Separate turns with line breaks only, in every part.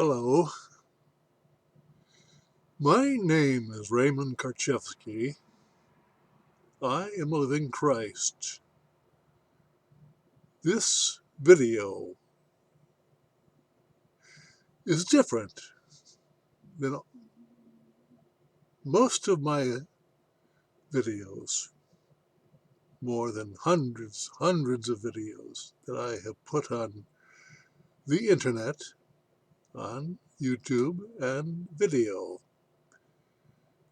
Hello, my name is Raymond Karchevsky. I am a living Christ. This video is different than most of my videos, more than hundreds of videos that I have put on the internet, on YouTube and video.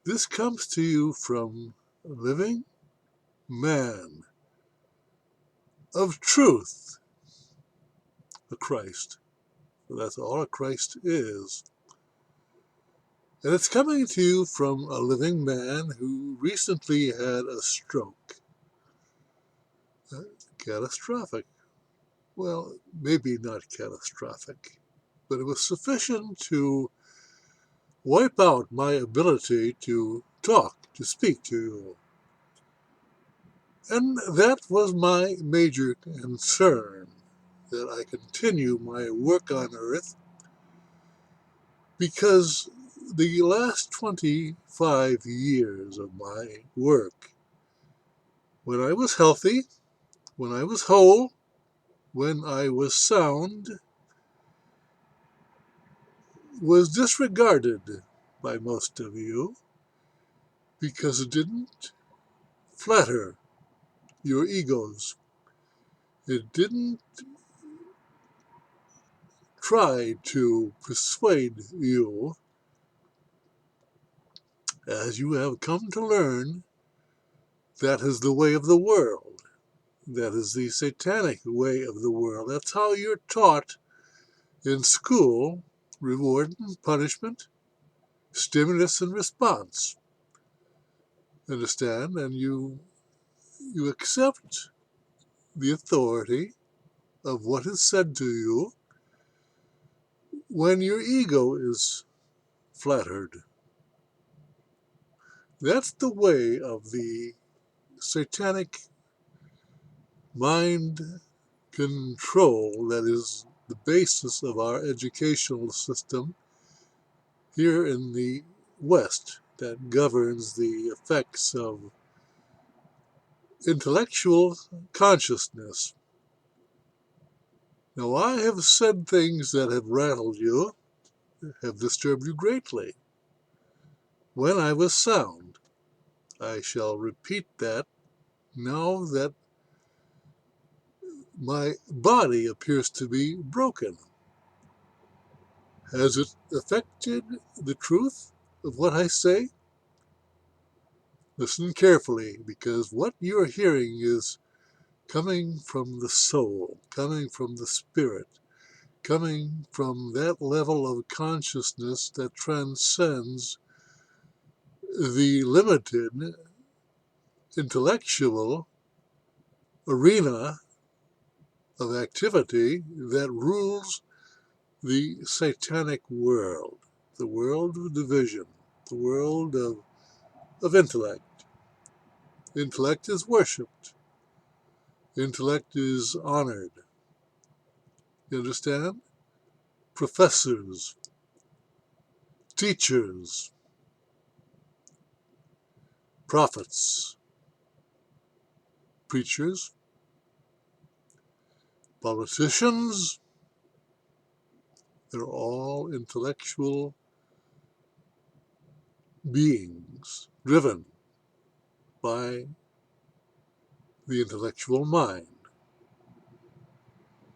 This comes to you from a living man of truth, a Christ. That's all a Christ is. And it's coming to you from a living man who recently had a stroke. Catastrophic. Well, maybe not catastrophic, but it was sufficient to wipe out my ability to talk, to speak to you. And that was my major concern, that I continue my work on earth, because the last 25 years of my work, when I was healthy, when I was whole, when I was sound, was disregarded by most of you because it didn't flatter your egos. It didn't try to persuade you, as you have come to learn, that is the way of the world. That is the satanic way of the world. That's how you're taught in school: reward and punishment, stimulus and response. Understand? And you accept the authority of what is said to you when your ego is flattered. That's the way of the satanic mind control that is the basis of our educational system here in the West, that governs the effects of intellectual consciousness. Now, I have said things that have rattled you, have disturbed you greatly. When I was sound, I shall repeat that now that my body appears to be broken. Has it affected the truth of what I say? Listen carefully, because what you're hearing is coming from the soul, coming from the spirit, coming from that level of consciousness that transcends the limited intellectual arena of activity that rules the satanic world, the world of division, the world of intellect. Intellect is worshipped. Intellect is honored. You understand? Professors, teachers, prophets, preachers, politicians, they're all intellectual beings driven by the intellectual mind.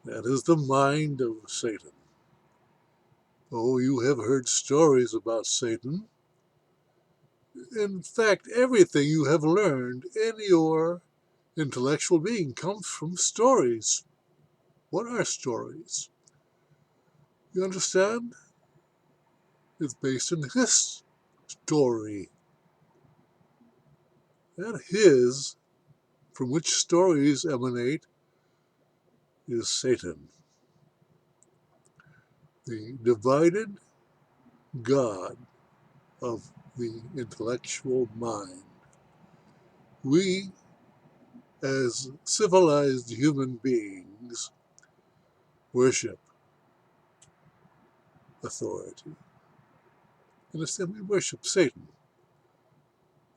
That is the mind of Satan. Oh, you have heard stories about Satan. In fact, everything you have learned in your intellectual being comes from stories. What are stories? You understand? It's based on his story. That his, from which stories emanate, is Satan, the divided God of the intellectual mind. We, as civilized human beings, worship authority. Understand? We worship Satan.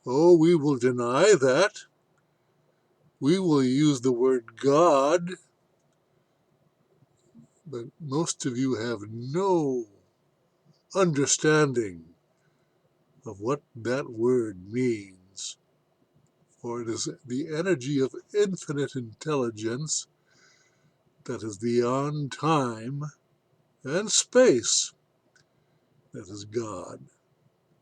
Oh, we will deny that. We will use the word God, but most of you have no understanding of what that word means. For it is the energy of infinite intelligence that is beyond time and space that is God.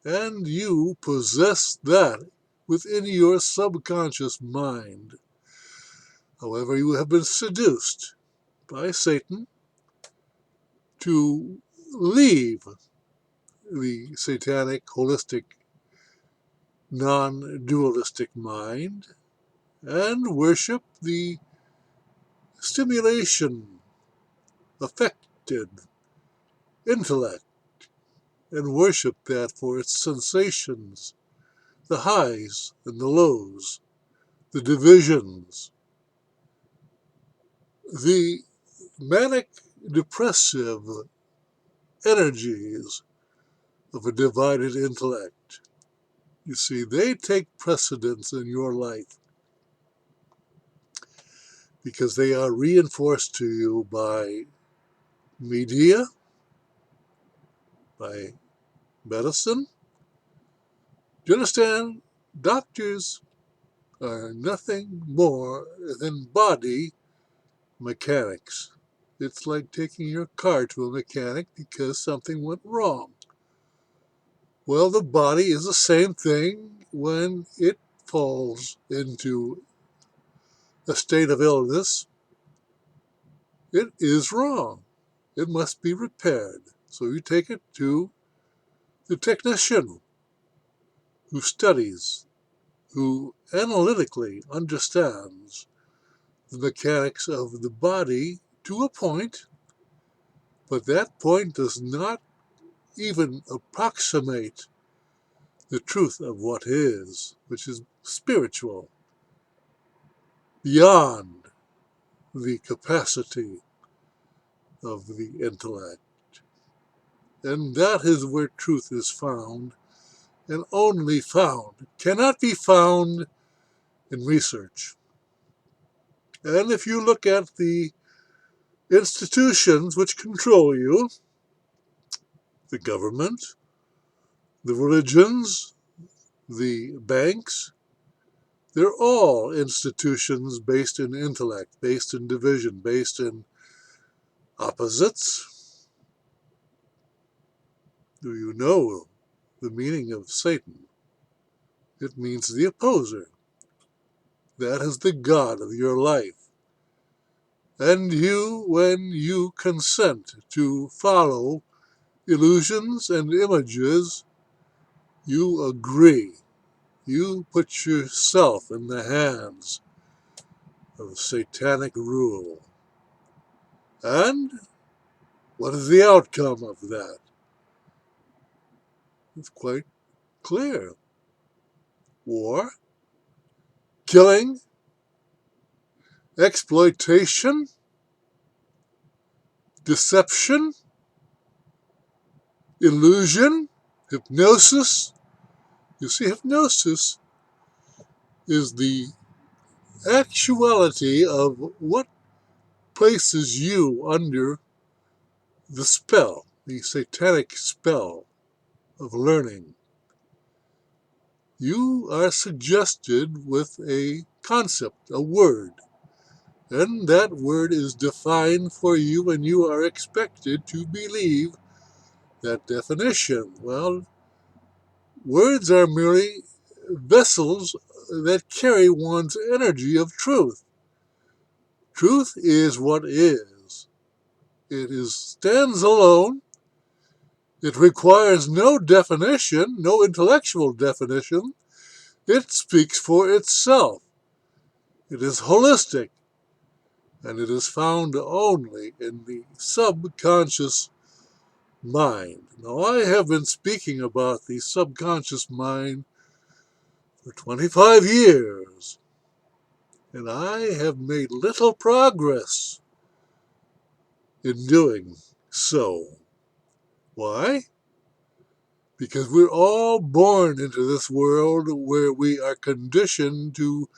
And you possess that within your subconscious mind. However, you have been seduced by Satan to leave the satanic, holistic, non-dualistic mind and worship the stimulation, affected intellect, and worship that for its sensations, the highs and the lows, the divisions, the manic depressive energies of a divided intellect. You see, they take precedence in your life because they are reinforced to you by media, by medicine. Do you understand? Doctors are nothing more than body mechanics. It's like taking your car to a mechanic because something went wrong. Well, the body is the same thing when it falls into a state of illness. It is wrong. It must be repaired. So you take it to the technician who studies, who analytically understands the mechanics of the body to a point, but that point does not even approximate the truth of what is, which is spiritual, beyond the capacity of the intellect. And that is where truth is found, and only found. It cannot be found in research. And if you look at the institutions which control you, the government, the religions, the banks, they're all institutions based in intellect, based in division, based in opposites. Do you know the meaning of Satan? It means the opposer. That is the God of your life. And you, when you consent to follow illusions and images, you agree. You put yourself in the hands of satanic rule. And what is the outcome of that? It's quite clear. War, killing, exploitation, deception, illusion, hypnosis. You see, hypnosis is the actuality of what places you under the spell, the satanic spell of learning. You are suggested with a concept, a word, and that word is defined for you, and you are expected to believe that definition. Well, words are merely vessels that carry one's energy of truth. Truth is what is. Stands alone. It requires no definition, no intellectual definition. It speaks for itself. It is holistic, and it is found only in the subconscious mind. Now, I have been speaking about the subconscious mind for 25 years, and I have made little progress in doing so. Why? Because we're all born into this world where we are conditioned to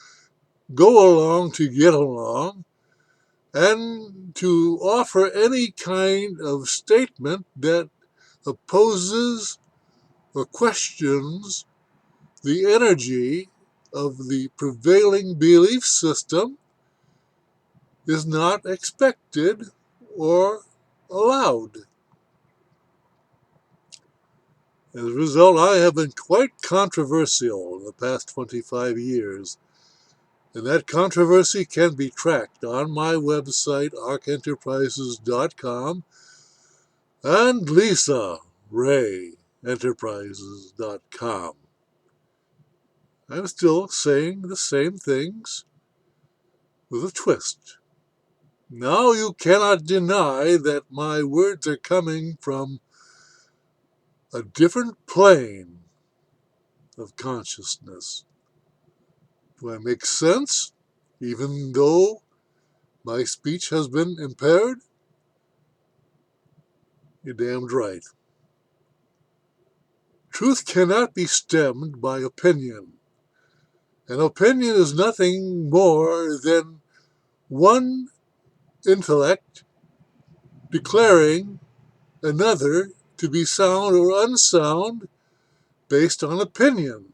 go along to get along and to offer any kind of statement that opposes or questions the energy of the prevailing belief system is not expected or allowed. As a result, I have been quite controversial in the past 25 years, and that controversy can be tracked on my website, arkenterprises.com, and LisaRayEnterprises.com. I'm still saying the same things with a twist. Now you cannot deny that my words are coming from a different plane of consciousness. Do I make sense, even though my speech has been impaired? You're damned right. Truth cannot be stemmed by opinion. An opinion is nothing more than one intellect declaring another to be sound or unsound based on opinion.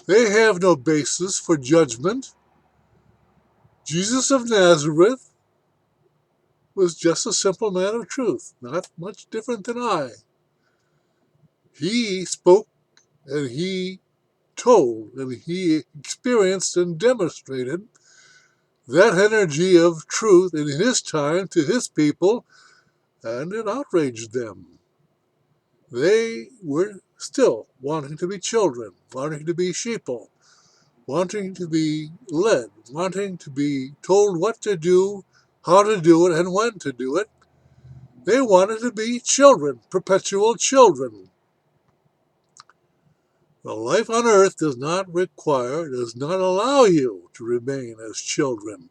They have no basis for judgment. Jesus of Nazareth was just a simple man of truth, not much different than I. He spoke and he told and he experienced and demonstrated that energy of truth in his time to his people, and it outraged them. They were still wanting to be children, wanting to be sheeple, wanting to be led, wanting to be told what to do, how to do it, and when to do it. They wanted to be children, perpetual children. Well, life on earth does not allow you to remain as children.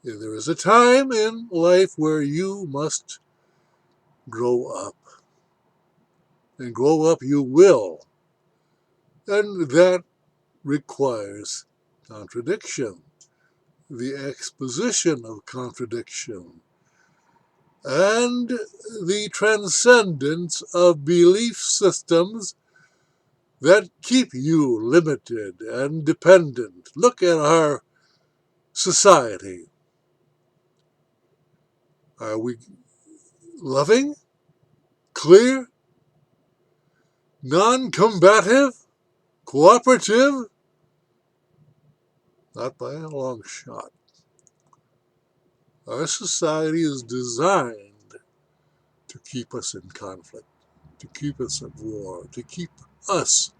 There is a time in life where you must grow up. And grow up you will. And that requires contradiction, the exposition of contradiction, and the transcendence of belief systems that keep you limited and dependent. Look at our society. Are we loving, clear, non-combative, cooperative? Not by a long shot. Our society is designed to keep us in conflict, to keep us at war, to keep us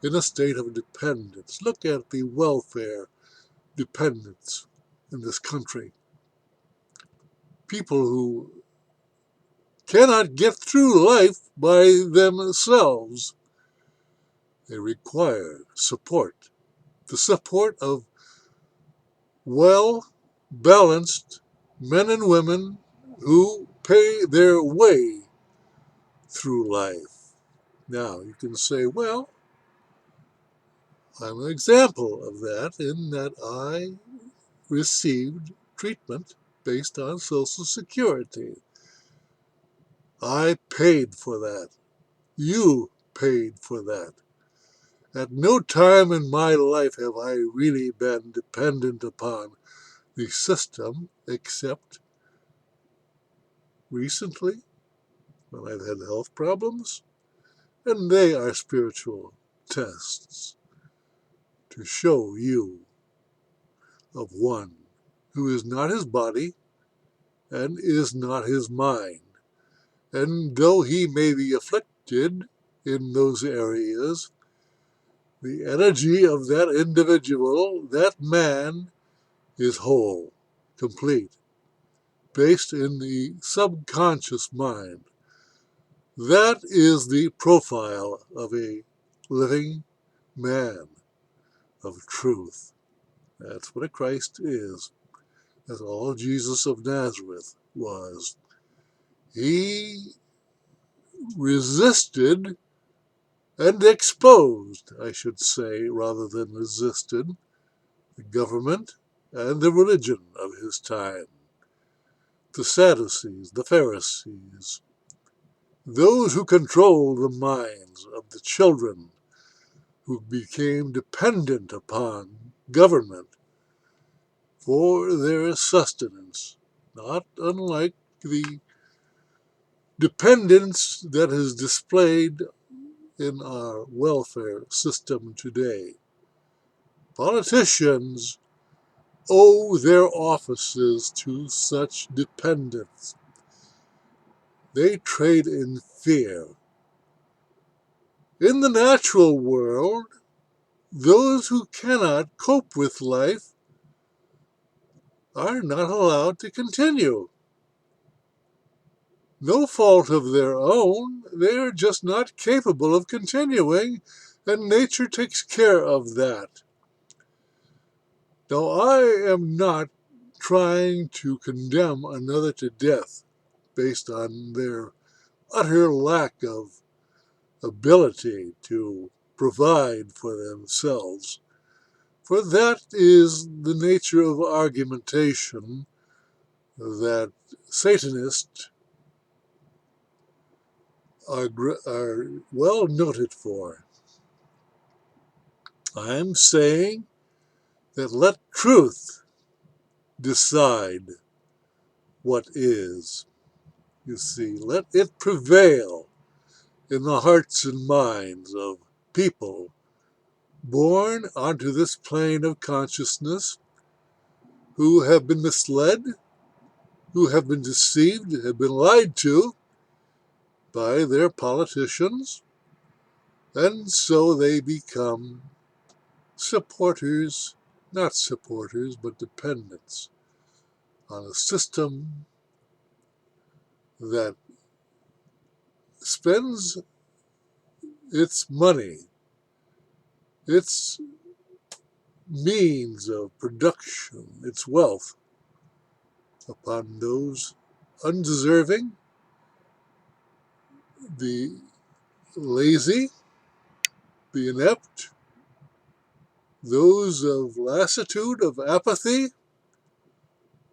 in a state of dependence. Look at the welfare dependence in this country. People who cannot get through life by themselves. They require support, the support of well-balanced men and women who pay their way through life. Now, you can say, well, I'm an example of that in that I received treatment based on Social Security. I paid for that. You paid for that. At no time in my life have I really been dependent upon the system except recently when I've had health problems, and they are spiritual tests to show you of one who is not his body and is not his mind. And though he may be afflicted in those areas, the energy of that individual, that man, is whole, complete, based in the subconscious mind. That is the profile of a living man of truth. That's what a Christ is. That's all Jesus of Nazareth was. He resisted and exposed, I should say, rather than resisted, the government and the religion of his time, the Sadducees, the Pharisees, those who controlled the minds of the children who became dependent upon government for their sustenance, not unlike the dependence that is displayed in our welfare system today. Politicians owe their offices to such dependence. They trade in fear. In the natural world, those who cannot cope with life are not allowed to continue. No fault of their own, they are just not capable of continuing, and nature takes care of that. Now, I am not trying to condemn another to death based on their utter lack of ability to provide for themselves, for that is the nature of argumentation that Satanists are well noted for. I'm saying that let truth decide what is. You see, let it prevail in the hearts and minds of people born onto this plane of consciousness who have been misled, who have been deceived, have been lied to by their politicians, and so they become supporters, not supporters, but dependents on a system that spends its money, its means of production, its wealth upon those undeserving, the lazy, the inept, those of lassitude, of apathy,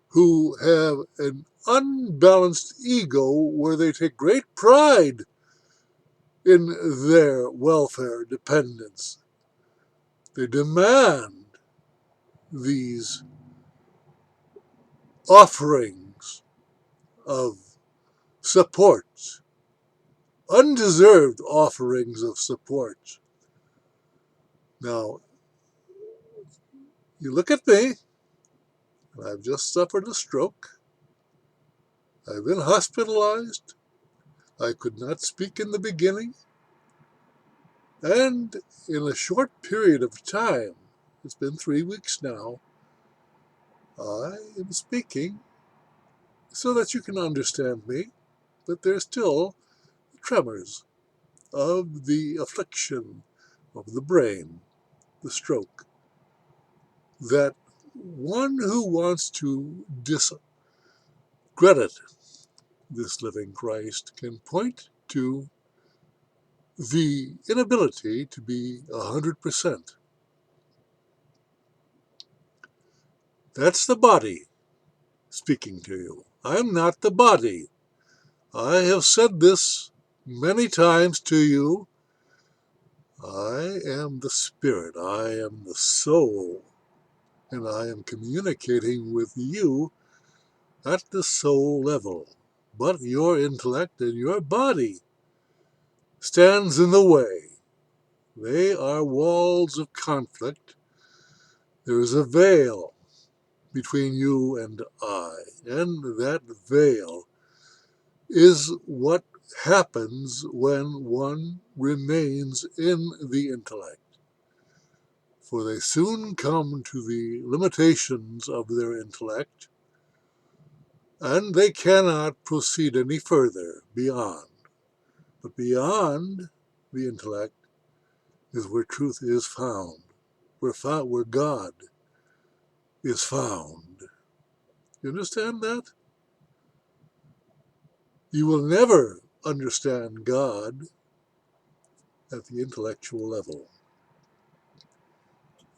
who have an unbalanced ego where they take great pride in their welfare dependence. They demand these offerings of support, undeserved offerings of support. Now, you look at me, I've just suffered a stroke. I've been hospitalized. I could not speak in the beginning. And in a short period of time, it's been 3 weeks now, I am speaking so that you can understand me, but there's still tremors of the affliction of the brain, the stroke, that one who wants to discredit this living Christ can point to the inability to be 100%. That's the body speaking to you. I'm not the body. I have said this many times to you. I am the spirit. I am the soul. And I am communicating with you at the soul level. But your intellect and your body stands in the way. They are walls of conflict. There is a veil between you and I, and that veil is what happens when one remains in the intellect. For they soon come to the limitations of their intellect, and they cannot proceed any further beyond. But beyond the intellect is where truth is found, where God is found. You understand that? You will never understand God at the intellectual level.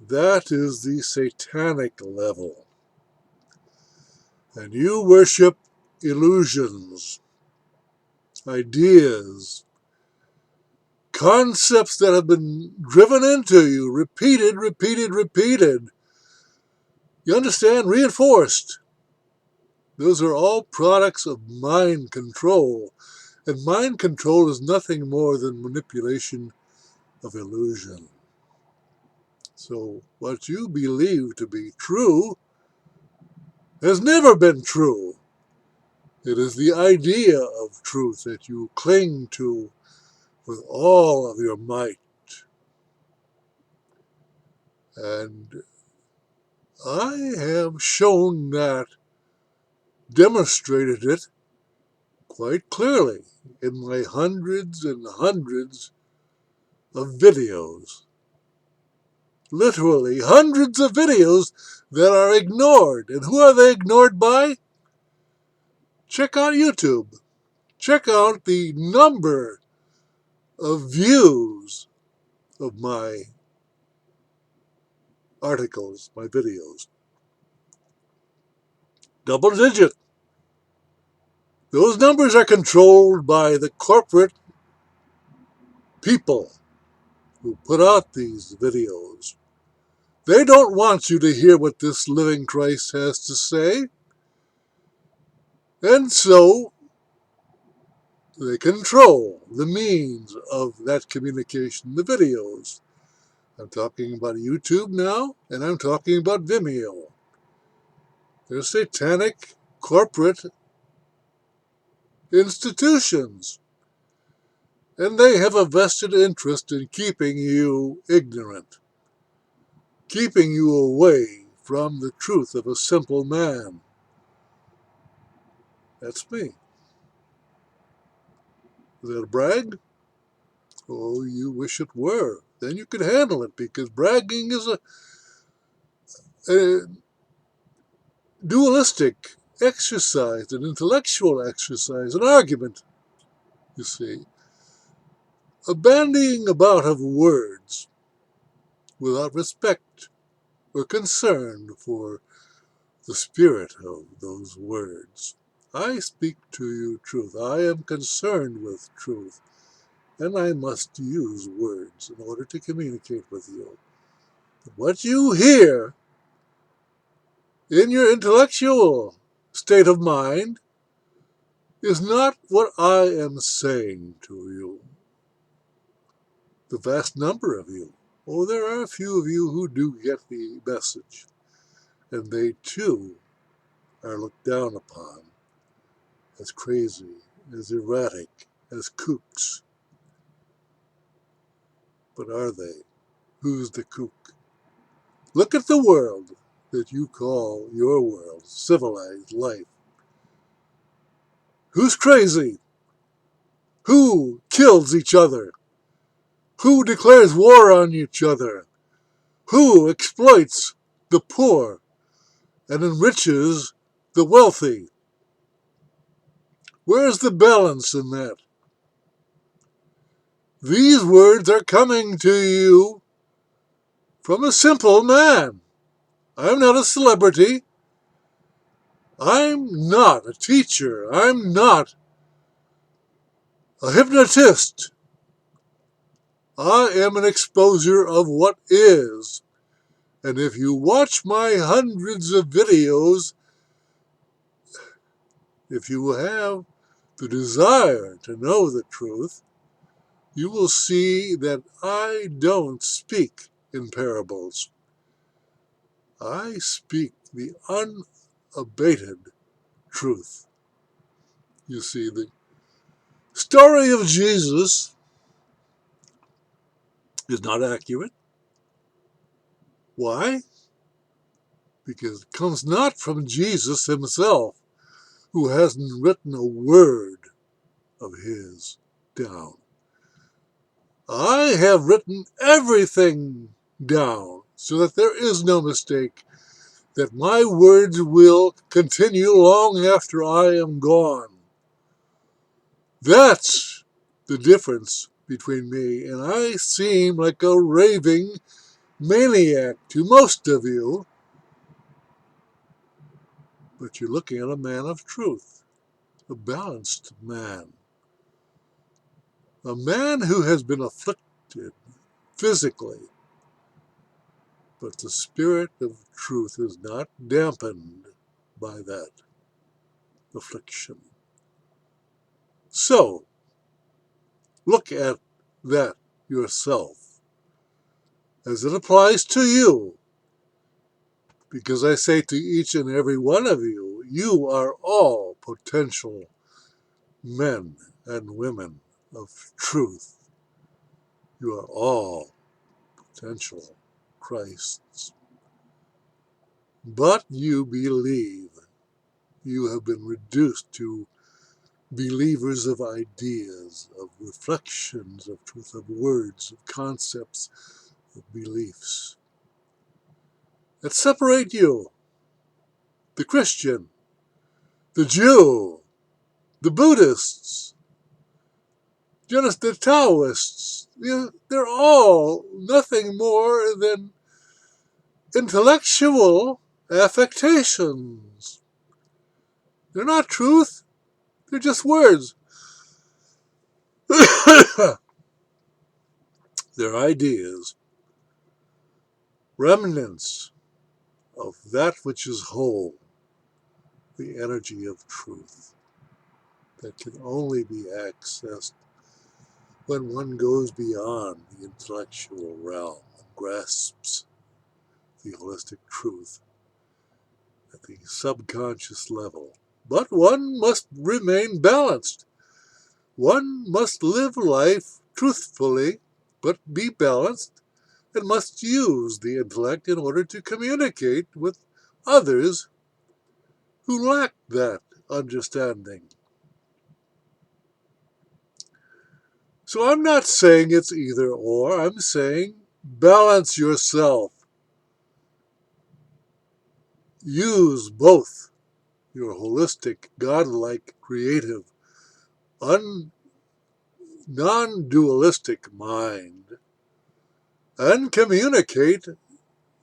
That is the satanic level. And you worship illusions, ideas, concepts that have been driven into you, repeated. You understand? Reinforced. Those are all products of mind control. And mind control is nothing more than manipulation of illusion. So what you believe to be true has never been true. It is the idea of truth that you cling to with all of your might. And I have shown that, demonstrated it quite clearly in my hundreds and hundreds of videos. Literally hundreds of videos that are ignored. And who are they ignored by? Check out YouTube. Check out the number of views of my articles, my videos. Double digit. Those numbers are controlled by the corporate people who put out these videos. They don't want you to hear what this living Christ has to say. And so they control the means of that communication, the videos. I'm talking about YouTube now, and I'm talking about Vimeo. They're satanic corporate institutions. And they have a vested interest in keeping you ignorant, keeping you away from the truth of a simple man. That's me. Is that a brag? Oh, you wish it were. Then you could handle it, because bragging is a dualistic exercise, an intellectual exercise, an argument, you see. A bandying about of words without respect or concern for the spirit of those words. I speak to you truth. I am concerned with truth, and I must use words in order to communicate with you. What you hear in your intellectual state of mind is not what I am saying to you. The vast number of you. Oh, there are a few of you who do get the message, and they too are looked down upon as crazy, as erratic, as kooks. But are they? Who's the kook? Look at the world that you call your world, civilized life. Who's crazy? Who kills each other? Who declares war on each other? Who exploits the poor and enriches the wealthy? Where's the balance in that? These words are coming to you from a simple man. I'm not a celebrity. I'm not a teacher. I'm not a hypnotist. I am an exposer of what is. And if you watch my hundreds of videos, if you have the desire to know the truth, you will see that I don't speak in parables. I speak the unabated truth. You see, the story of Jesus is not accurate. Why? Because it comes not from Jesus himself, who hasn't written a word of his down. I have written everything down so that there is no mistake, that my words will continue long after I am gone. That's the difference between me, and I seem like a raving maniac to most of you, but you're looking at a man of truth, a balanced man, a man who has been afflicted physically, but the spirit of truth is not dampened by that affliction. So, look at that yourself as it applies to you, because I say to each and every one of you, you are all potential men and women of truth. You are all potential Christs. But you believe. You have been reduced to believers of ideas, of reflections of truth, of words, of concepts, of beliefs that separate you, the Christian, the Jew, the Buddhists, just the Taoists. They're all nothing more than intellectual affectations. They're not truth, they're just words. They're ideas, remnants of that which is whole, the energy of truth that can only be accessed when one goes beyond the intellectual realm and grasps the holistic truth at the subconscious level. But one must remain balanced. One must live life truthfully, but be balanced, and must use the intellect in order to communicate with others who lack that understanding. So I'm not saying it's either or, I'm saying balance yourself. Use both your holistic, godlike, creative, non-dualistic mind and communicate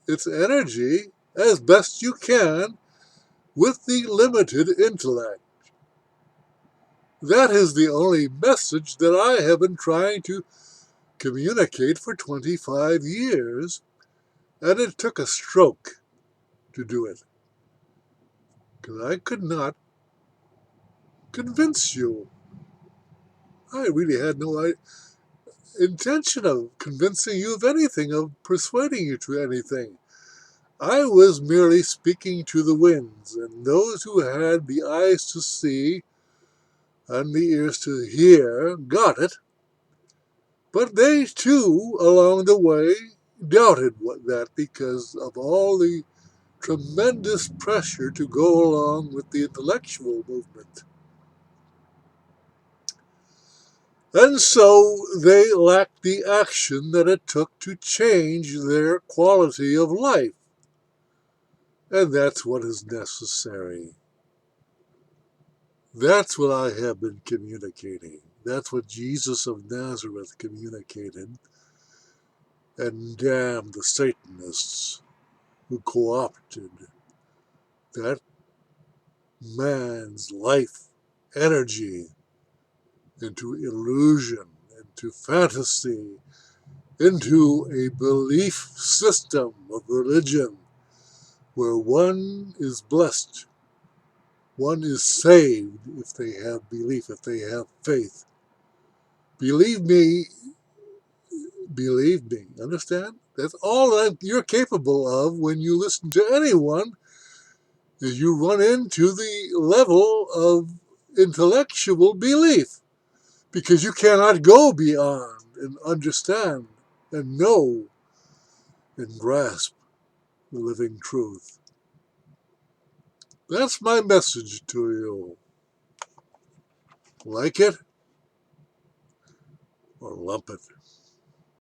its energy as best you can with the limited intellect. That is the only message that I have been trying to communicate for 25 years, and it took a stroke to do it, because I could not convince you. I really had no intention of convincing you of anything, of persuading you to anything. I was merely speaking to the winds, and those who had the eyes to see and the ears to hear got it. But they too, along the way, doubted that because of all the tremendous pressure to go along with the intellectual movement. And so they lacked the action that it took to change their quality of life. And that's what is necessary. That's what I have been communicating. That's what Jesus of Nazareth communicated. And damn the Satanists who co-opted that man's life energy into illusion, into fantasy, into a belief system of religion where one is blessed, one is saved if they have belief, if they have faith. Believe me, understand? That's all that you're capable of when you listen to anyone, is you run into the level of intellectual belief, because you cannot go beyond and understand and know and grasp the living truth. That's my message to you. Like it or lump it.